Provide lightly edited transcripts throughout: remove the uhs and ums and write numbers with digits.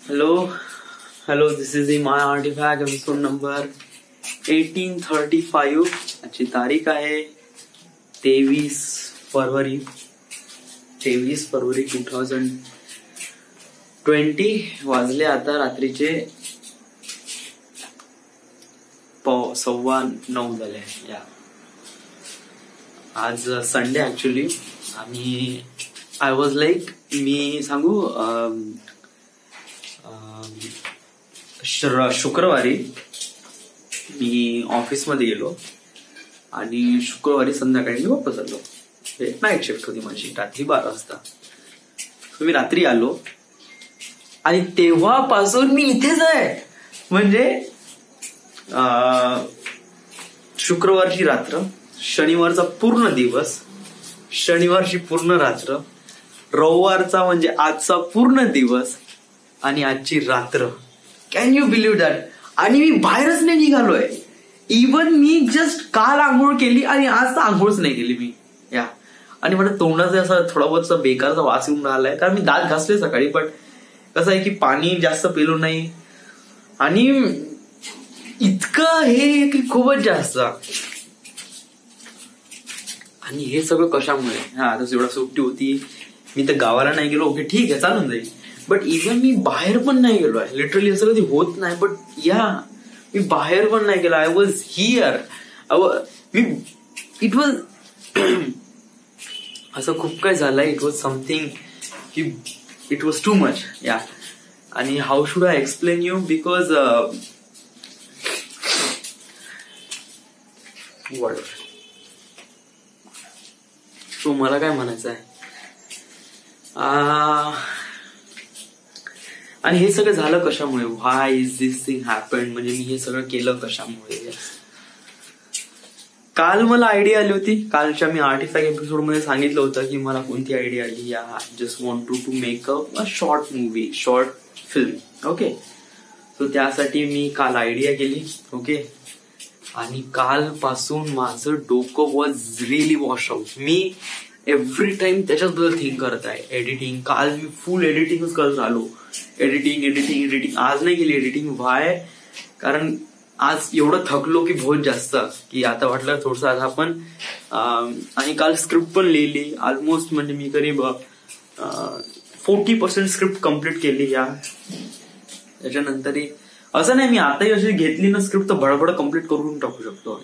Hello, this is the My Artifact episode number 1835. आजची तारीख आहे 23 फरवरी 2020. वाजले आता रात्रीचे 9:15 झाले. आज संडे ऍक्च्युली. आणि आय वॉज लाईक, मी सांगू, शुक्रवारी मी ऑफिसमध्ये गेलो आणि शुक्रवारी संध्याकाळी मी वापस आलो. नाईट शिफ्ट होती माझी, रात्री 12 वाजता. मी रात्री आलो आणि तेव्हापासून मी इथेच आहे. म्हणजे शुक्रवारची रात्र, शनिवारचा पूर्ण दिवस, शनिवारची पूर्ण रात्र, रविवारचा म्हणजे आजचा पूर्ण दिवस आणि आजची रात्र. Can you believe that? आणि मी बाहेरच नाही निघालोय. इवन मी जस्ट काल आंघोळ केली आणि आज तर आंघोळच नाही केली मी. आणि मला तोंडाचा असा थोडा बहुत बेकारचा वास येऊन राहिलाय, कारण मी दात घासले सकाळी. पण कसं आहे की पाणी जास्त पिलो नाही आणि इतकं हे की खूपच जास्त. आणि हे सगळं कशामुळे? आता एवढा सुट्टी होती, मी तर गावाला नाही गेलो. ओके, ठीक आहे, चालून जाईल. बट इव्हन मी बाहेर पण नाही गेलो आहे. लिटरली असं कधी होत नाही, बट मी बाहेर पण नाही गेलो. I was here. It was असं खूप काय झालंय. इट वॉज समथिंग की इट वॉज टू मच. आणि how should I explain you? Because so मला काय म्हणायचं आहे, आणि हे सगळं झालं कशामुळे? व्हाय इज दिस थिंग हॅपन? म्हणजे मी हे सगळं केलं कशामुळे? काल मला आयडिया आली होती. कालच्या मी आर्टिफॅक्ट एपिसोड मध्ये सांगितलं होतं की मला कोणती आयडिया आली. Just want to make a short movie, short film. Okay, so त्यासाठी मी काल आयडिया केली. ओके, आणि कालपासून माझं डोकं was really wash out. Me every time त्याच्याबद्दल थिंक करत आहे. एडिटिंग, काल मी फुल एडिटिंगच करत आलो. एडिटिंग. आज नाही केली एडिटिंग. व्हाय? कारण आज एवढं थकलो की बहुत जास्त, की आता वाटलं थोडस आज आपण. आणि काल स्क्रिप्ट पण लिहिली ऑलमोस्ट. म्हणजे मी करीब 40% स्क्रिप्ट कम्प्लीट केली. त्याच्यानंतरही असं नाही, मी आताही अशी घेतली ना स्क्रिप्ट तर भडभड कम्प्लीट करून टाकू शकतो.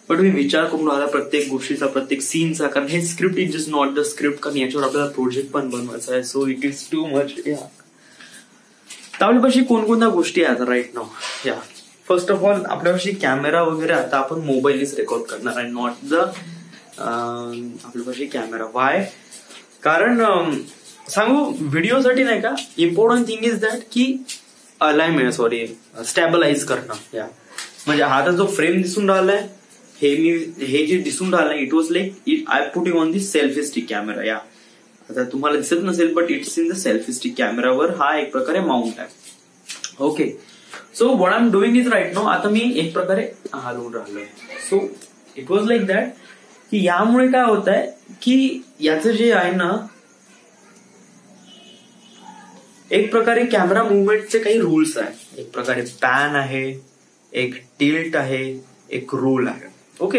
पण मी विचार करून राहिला प्रत्येक गोष्टीचा, प्रत्येक सीनचा. कारण हे script is just not the script, कारण याच्यावर आपल्याला प्रोजेक्ट पण बनवायचा आहे. So it is too much. आपल्यापाशी कोणकोणत्या गोष्टी आहेत राईट नाव? फर्स्ट ऑफ ऑल, आपल्यापाशी कॅमेरा वगैरे. आता आपण मोबाईलनेच रेकॉर्ड करणार आहे, नॉट द आपल्यापाशी कॅमेरा. व्हाय? कारण सांगू, व्हिडिओसाठी नाही का, इम्पॉर्टंट थिंग इज दॅट की स्टॅबलाइज करणं. म्हणजे आता जो फ्रेम दिसून राहिलाय, हे जे दिसून राहिलं, it was like I putting on the selfie stick camera. आता तुम्हाला दिसत नसेल, but it's in the selfie stick कॅमेरावर हा एक प्रकारे माउंट आहे. Okay, so what I am doing is right now, आता मी एक प्रकारे हलवून राहिलोय. So it was like that की यामुळे काय होत आहे की याचं जे आहे ना, एक प्रकारे कॅमेरा मुवमेंटचे काही रूल्स आहे. एक प्रकारे पॅन आहे, एक टिल्ट आहे, एक रोल आहे. ओके,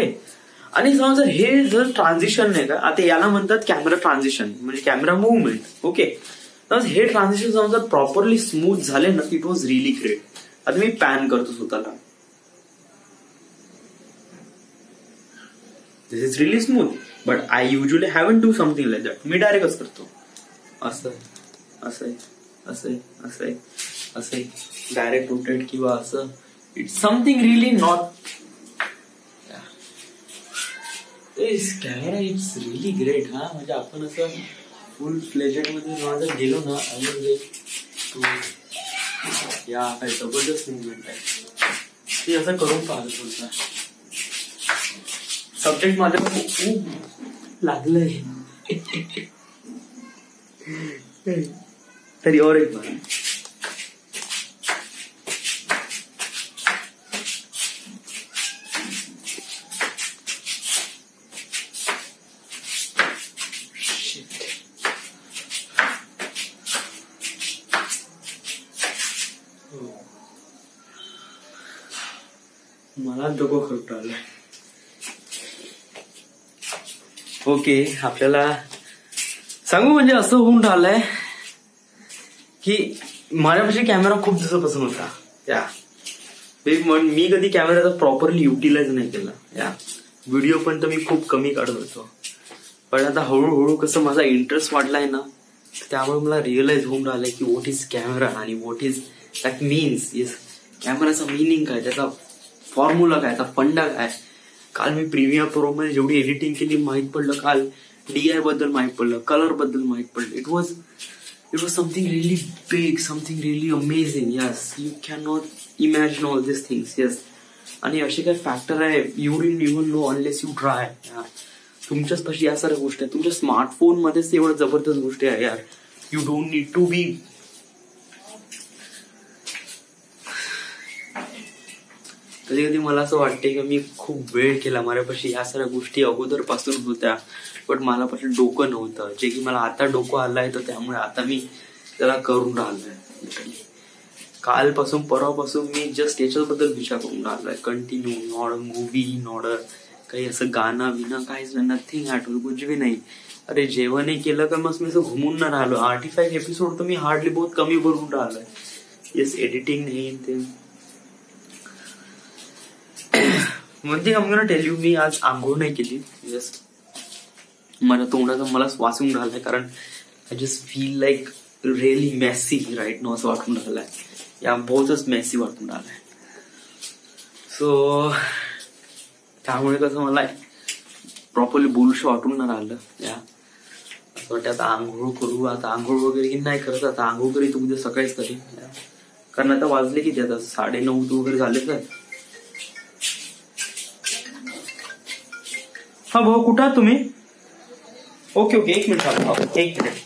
आणि समजा हे जर ट्रान्झिशन नाही का, आता याला म्हणतात कॅमेरा ट्रान्झिशन, म्हणजे कॅमेरा मुवमेंट. ओके, हे ट्रान्झिशन समजा प्रॉपरली स्मूथ झाले ना, इट वॉज रिअली ग्रेट. आता मी पॅन करतो स्वतःला, this is really smooth. But I usually haven't do something like that. मी डायरेक्टच करतो असं डायरेक्ट रोटेट किंवा असं. It's something really not. Camera it's really great. म्हणजे आपण असं फुल फ्लेजेड मध्ये गेलो ना, काय जबरदस्त मुवमेंट आहे. ते असं करून पाहतो थोडसा. सब्जेक्ट माझ्या खूप लागलंय तरी. और एक बार मला डोकं खरं आलंय. ओके, आपल्याला सांगू म्हणजे असं होऊन राहिलंय की माझ्यापाशी कॅमेरा खूप दिवसापासून होता. या मी कधी कॅमेराचा प्रॉपरली युटिलाइज नाही केला. या व्हिडिओ पण तर मी खूप कमी काढत होतो. पण आता हळूहळू कसं माझा इंटरेस्ट वाढलाय ना, त्यामुळे मला रिअलाइज होऊन राहिलंय की व्हॉट इज कॅमेरा आणि what is that means. Yes, कॅमेराचा meaning काय, त्याचा फॉर्म्युला काय, त्याचा फंडा काय. काल मी प्रीमियर प्रो मध्ये जेवढी एडिटिंग केली माहित पडलं. काल DI बद्दल माहित पडलं, कलर बद्दल माहित पडलं. It was something really big, something really amazing. Yes, you can not imagine all this things. Yes, आणि असे काही फॅक्टर आहे you didn't even know unless you try. तुमच्याच पाशी या साऱ्या गोष्टी आहेत. तुमच्या स्मार्टफोन मध्येच एवढं जबरदस्त गोष्टी आहे यार. You don't need to be. कधी कधी मला असं वाटते की मी खूप वेळ केला, माझ्यापाशी या साऱ्या गोष्टी अगोदरपासून होत्या, पण मला पाशी डोकं नव्हतं. जे की मला आता डोकं आलंय, तर त्यामुळे आता मी त्याला करून राहिलोय. कालपासून परवापासून मी जस्ट याच्याबद्दल विचार करून राहिलोय continue. Not a movie, not a काही असं गाणं विणं, काहीच नाही, नथिंग ॲट ऑल, कुछ भी नाही. अरे जेवणही केलं का मग मी असं घुमून न राहिलो. 35 एपिसोड तर मी हार्डली बहुत कमी भरून राहिलोय. येस, एडिटिंग नाही ते. म्हणजे आम गोना टेल यू, मी आज आंघोळ नाही केली. येस, माझ्या तोंडाचा मला श्वास येऊन राहिलाय, कारण I just feel like really messy right no, असं वाटून राहिलाय. या बहुतच मेसी वाटून राहिलाय. सो त्यामुळे कसं मला प्रॉपरली बोलूशी वाटून नाही राहिलं. या असं वाटतं आता आंघोळ करू. आता आंघोळ वगैरे की नाही करत, आता आंघोळ करी तू उद्या सकाळीच तरी. कारण आता वाजले किती, आता 9:30 वगैरे झाले. तर हा भाऊ, कुठं आहात तुम्ही? Okay okay, 1 minute, 1 minute.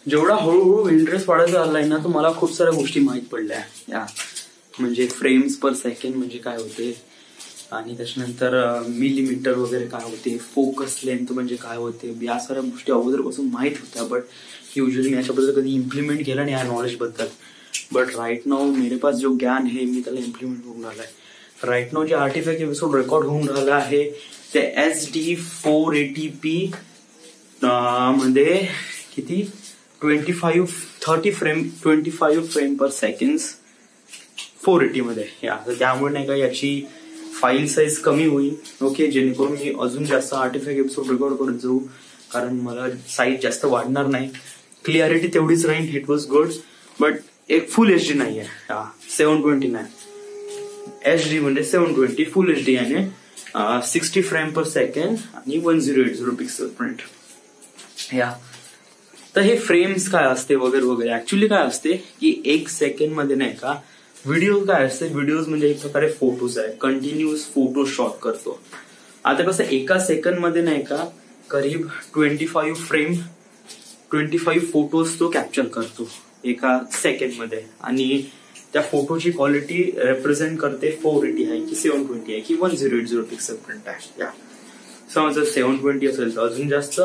जेवढा हळूहळू इंटरेस्ट वाढायचा आलाय ना, तर मला खूप साऱ्या गोष्टी माहीत पडल्या. या म्हणजे फ्रेम्स पर सेकंड म्हणजे काय होते, आणि त्याच्यानंतर मिलीमीटर वगैरे काय होते, फोकस लेंथ म्हणजे काय होते, या साऱ्या गोष्टी अगोदरपासून माहीत होत्या. बट युजली मी याच्याबद्दल कधी इम्प्लिमेंट केलं नाही या नॉलेज बद्दल. बट राईट नाउ मेरे पास जो ज्ञान आहे मी त्याला इम्प्लिमेंट होऊन राहिलाय. राईट नाउ जे 35 एपिसोड रेकॉर्ड होऊन राहिला आहे ते SD 480p मध्ये किती 25 फ्रेम पर सेकंड 480 मध्ये. या तर त्यामुळे नाही का याची फाईल साईज कमी होईल. ओके, जेणेकरून मी अजून जास्त 35 एपिसोड रेकॉर्ड करत जाऊ, कारण मला साईज जास्त वाढणार नाही. क्लिअरिटी तेवढीच राहील. इट वॉज गुड, बट एक फुल HD नाही आहे. 720 नाही, HD म्हणजे 720, फुल HD आहे. 60 फ्रेम पर सेकंड आणि 1080 पिक्सल प्रिंट. या तर हे फ्रेम्स काय असते वगैरे वगैरे. ऍक्च्युली काय असते की 1 सेकंड मध्ये नाही का व्हिडिओ काय असते, व्हिडिओज म्हणजे एक प्रकारे फोटोज आहे, कंटिन्युअस फोटो शॉट करतो. आता कसं 1 सेकंड मध्ये नाही का करीब 25 फोटोज तो कॅप्चर करतो 1 सेकंड मध्ये, आणि त्या फोटोची क्वालिटी रिप्रेझेंट करते 480 आहे की 720 आहे की 1080 पिक्सल प्रिंट आहे. या समजा 720 असेल तर अजून जास्त,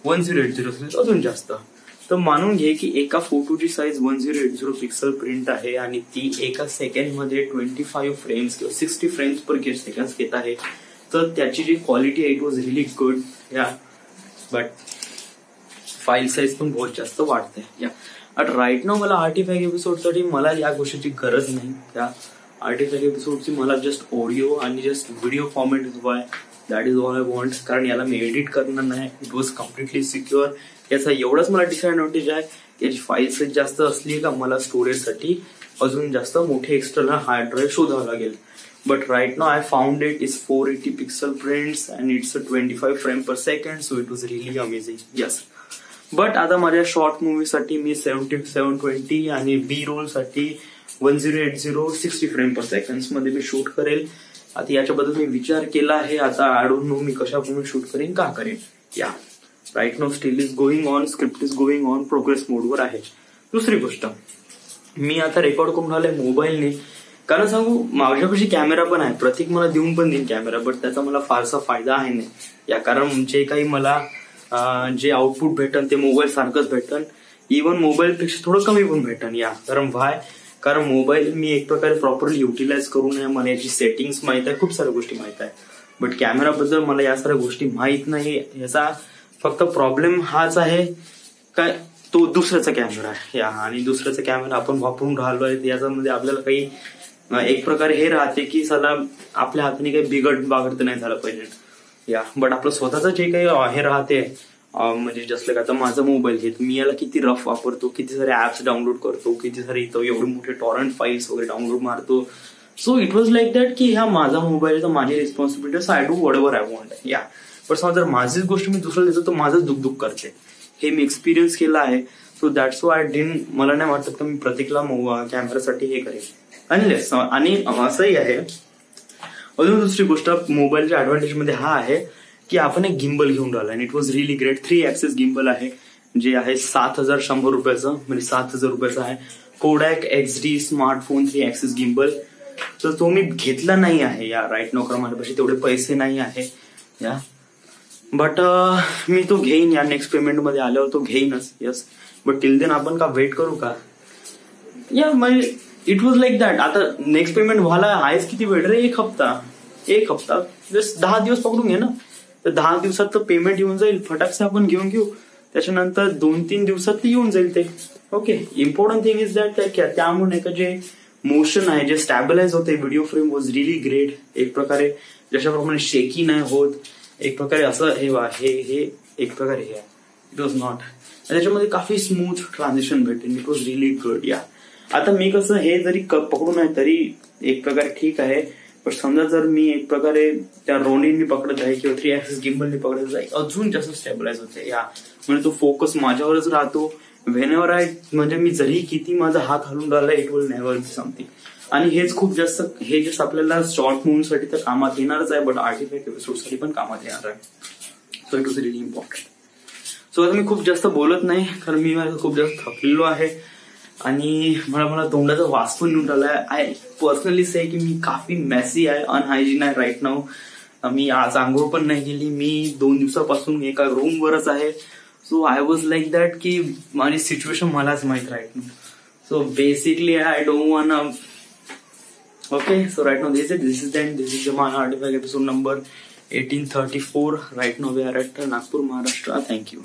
1080 असेल तर अजून जास्त. तर मानून घे की एका फोटोची साईज 1080 पिक्सल प्रिंट आहे आणि ती 1 सेकंड मध्ये 25 फ्रेम्स किंवा 60 फ्रेम्स पर सेकंड घेत आहे. तर त्याची जी क्वालिटी आहे इट वॉज रिअली गुड. या बट फाईल साईज पण बहुत जास्त वाढते. या राईट नाव मला आर्टिफॅक्ट एपिसोडसाठी मला या गोष्टीची गरज नाही. त्या आर्टिफॅक्ट एपिसोडची मला जस्ट ऑडिओ आणि just video format is why that is all I want. कारण याला मी एडिट करणार नाही. It was completely secure. याचा एवढंच मला डिसएडव्हान्टेज आहे की याची फाईल साईज जास्त असली का मला स्टोरेजसाठी अजून जास्त मोठे एक्सटर्नल हार्ड ड्राईव्ह शोधावं लागेल. But right now I found it's 480 pixel prints and it's a 25 frame per second, so it was really amazing. Yes. But आता माझ्या शॉर्ट मूवी साठी मी 720 आणि बी रोल साठी 1080 60 फ्रेम पर सेकंड मध्ये मी शूट करेल. आता याच्याबद्दल मी विचार केला आहे. आता आय डोंट नो मी कशाप्रमाणे शूट करेन, का करेन. या right now still is going on, script is going on, progress मोडवर आहे. दुसरी गोष्ट, मी आता रेकॉर्ड करून राहिलोय मोबाईलने. कारण सांगू, माझ्यापाशी कॅमेरा पण आहे, प्रतीक मला देऊन पण देईन कॅमेरा, बट त्याचा मला फारसा फायदा आहे नाही. या कारण जे काही मला जे आउटपुट भेटन ते मोबाईल सारखंच भेटन, इव्हन मोबाईल पेक्षा थोडं कमी पण भेटन. या कारण मोबाईल मी एक प्रकारे प्रॉपरली युटिलाइज करू नये. मला याची सेटिंग्स माहित आहे, खूप साऱ्या गोष्टी माहित आहे, बट कॅमेराबद्दल मला या साऱ्या गोष्टी माहित नाही. याचा फक्त प्रॉब्लेम हाच आहे काय, तो दुसऱ्याचा कॅमेरा आहे. या आणि दुसऱ्याचा कॅमेरा आपण वापरून राहिलोय, याच्यामध्ये आपल्याला काही एक प्रकारे हे राहते की सला आपल्या हाताने काही बागड नाही झालं पाहिजे. या बट आपलं स्वतःचं जे काही हे राहते, म्हणजे जस्ट लाईक आता माझा मोबाईल घेत मी याला किती रफ वापरतो, किती सारे ऍप्स डाउनलोड करतो, किती सारे इथं एवढे मोठे टॉरंट फाईल्स वगैरे डाउनलोड मारतो. So it was like that की हा माझा मोबाईल तर माझी responsibility, I do what ever I want. या पण समजा जर माझीच गोष्ट मी दुसऱ्याला देतो तर माझंच दुःख करते. हे मी एक्सपिरियन्स केलं आहे. सो दॅट्स वाय मला नाही वाटत की मी प्रतीकला कॅमेरासाठी हे करेन. आणि असंही आहे. अजून दुसरी गोष्ट मोबाईलच्या ऍडव्हान्टेज मध्ये हा आहे की आपण एक गिम्बल घेऊन राहिला आणि it was really great. 3 axis gimbal आहे, जे आहे 7,100 रुपयाचं, म्हणजे 7,000 रुपयाचं आहे. Kodak XD smartphone 3 axis gimbal. तर तो मी घेतला नाही आहे या राईट नाउ, कारण माझ्यापाशी तेवढे पैसे नाही आहे. या बट मी तो घेईन या नेक्स्ट पेमेंट मध्ये आल्यावर तो घेईनच. यस, बट टिल देन आपण का वेट करू का. या म्हणजे इट वॉज लाईक दॅट. आता नेक्स्ट पेमेंट व्हायला आहेच किती वेळ रे, एक हप्ता जस्ट 10 दिवस पकडून घे ना. तर 10 दिवसात तर पेमेंट येऊन जाईल, फटाकसे आपण घेऊन घेऊ. त्याच्यानंतर 2-3 दिवसात ते येऊन जाईल ते. Okay, important thing is that त्यामुळे का जे मोशन आहे, जे स्टॅबिलाइज होते, video frame was really great. एक प्रकारे जशाप्रमाणे शेकी नाही होत, एक प्रकारे असं हे एक प्रकारे हे इट वॉज नॉट. त्याच्यामध्ये काफी स्मूथ ट्रान्झिशन भेटेल. It was really good. या आता मी कसं हे जरी पकडून आहे तरी एक प्रकारे ठीक आहे, पण समजा जर मी एक प्रकारे त्या रोनिंनी पकडत आहे किंवा 3 ऍक्सिस गिम्बलनी पकडत आहे, अजून जास्त स्टेबलाइज होते. या म्हणजे तो फोकस माझ्यावरच राहतो. व्हेनेवर आय म्हणजे मी जरी किती माझा हात हलून राहिला, it will never be something. आणि हेच खूप जास्त हे जस्ट आपल्याला शॉर्ट मूव्हसाठी तर कामात येणारच आहे, बट आर्टिफॅक्ट एपिसोडसाठी पण कामात येणार आहे. So it was really important. So आता मी खूप जास्त बोलत नाही, कारण मी खूप जास्त थकलेलो आहे आणि मला तोंडाचा वास पण येऊन राहिलाय. आय पर्सनली से की मी काफी मेसी आहे, अनहायजीन आहे राईट नाऊ. मी आज आंघोळ पण नाही केली. मी 2 दिवसापासून एका रूमवरच आहे. So I was like that की माझी सिच्युएशन मलाच माहित right now. So basically I don't want. Okay, so right now this is my artefact episode number 1834. Right now we are at Nagpur, Maharashtra. Thank you.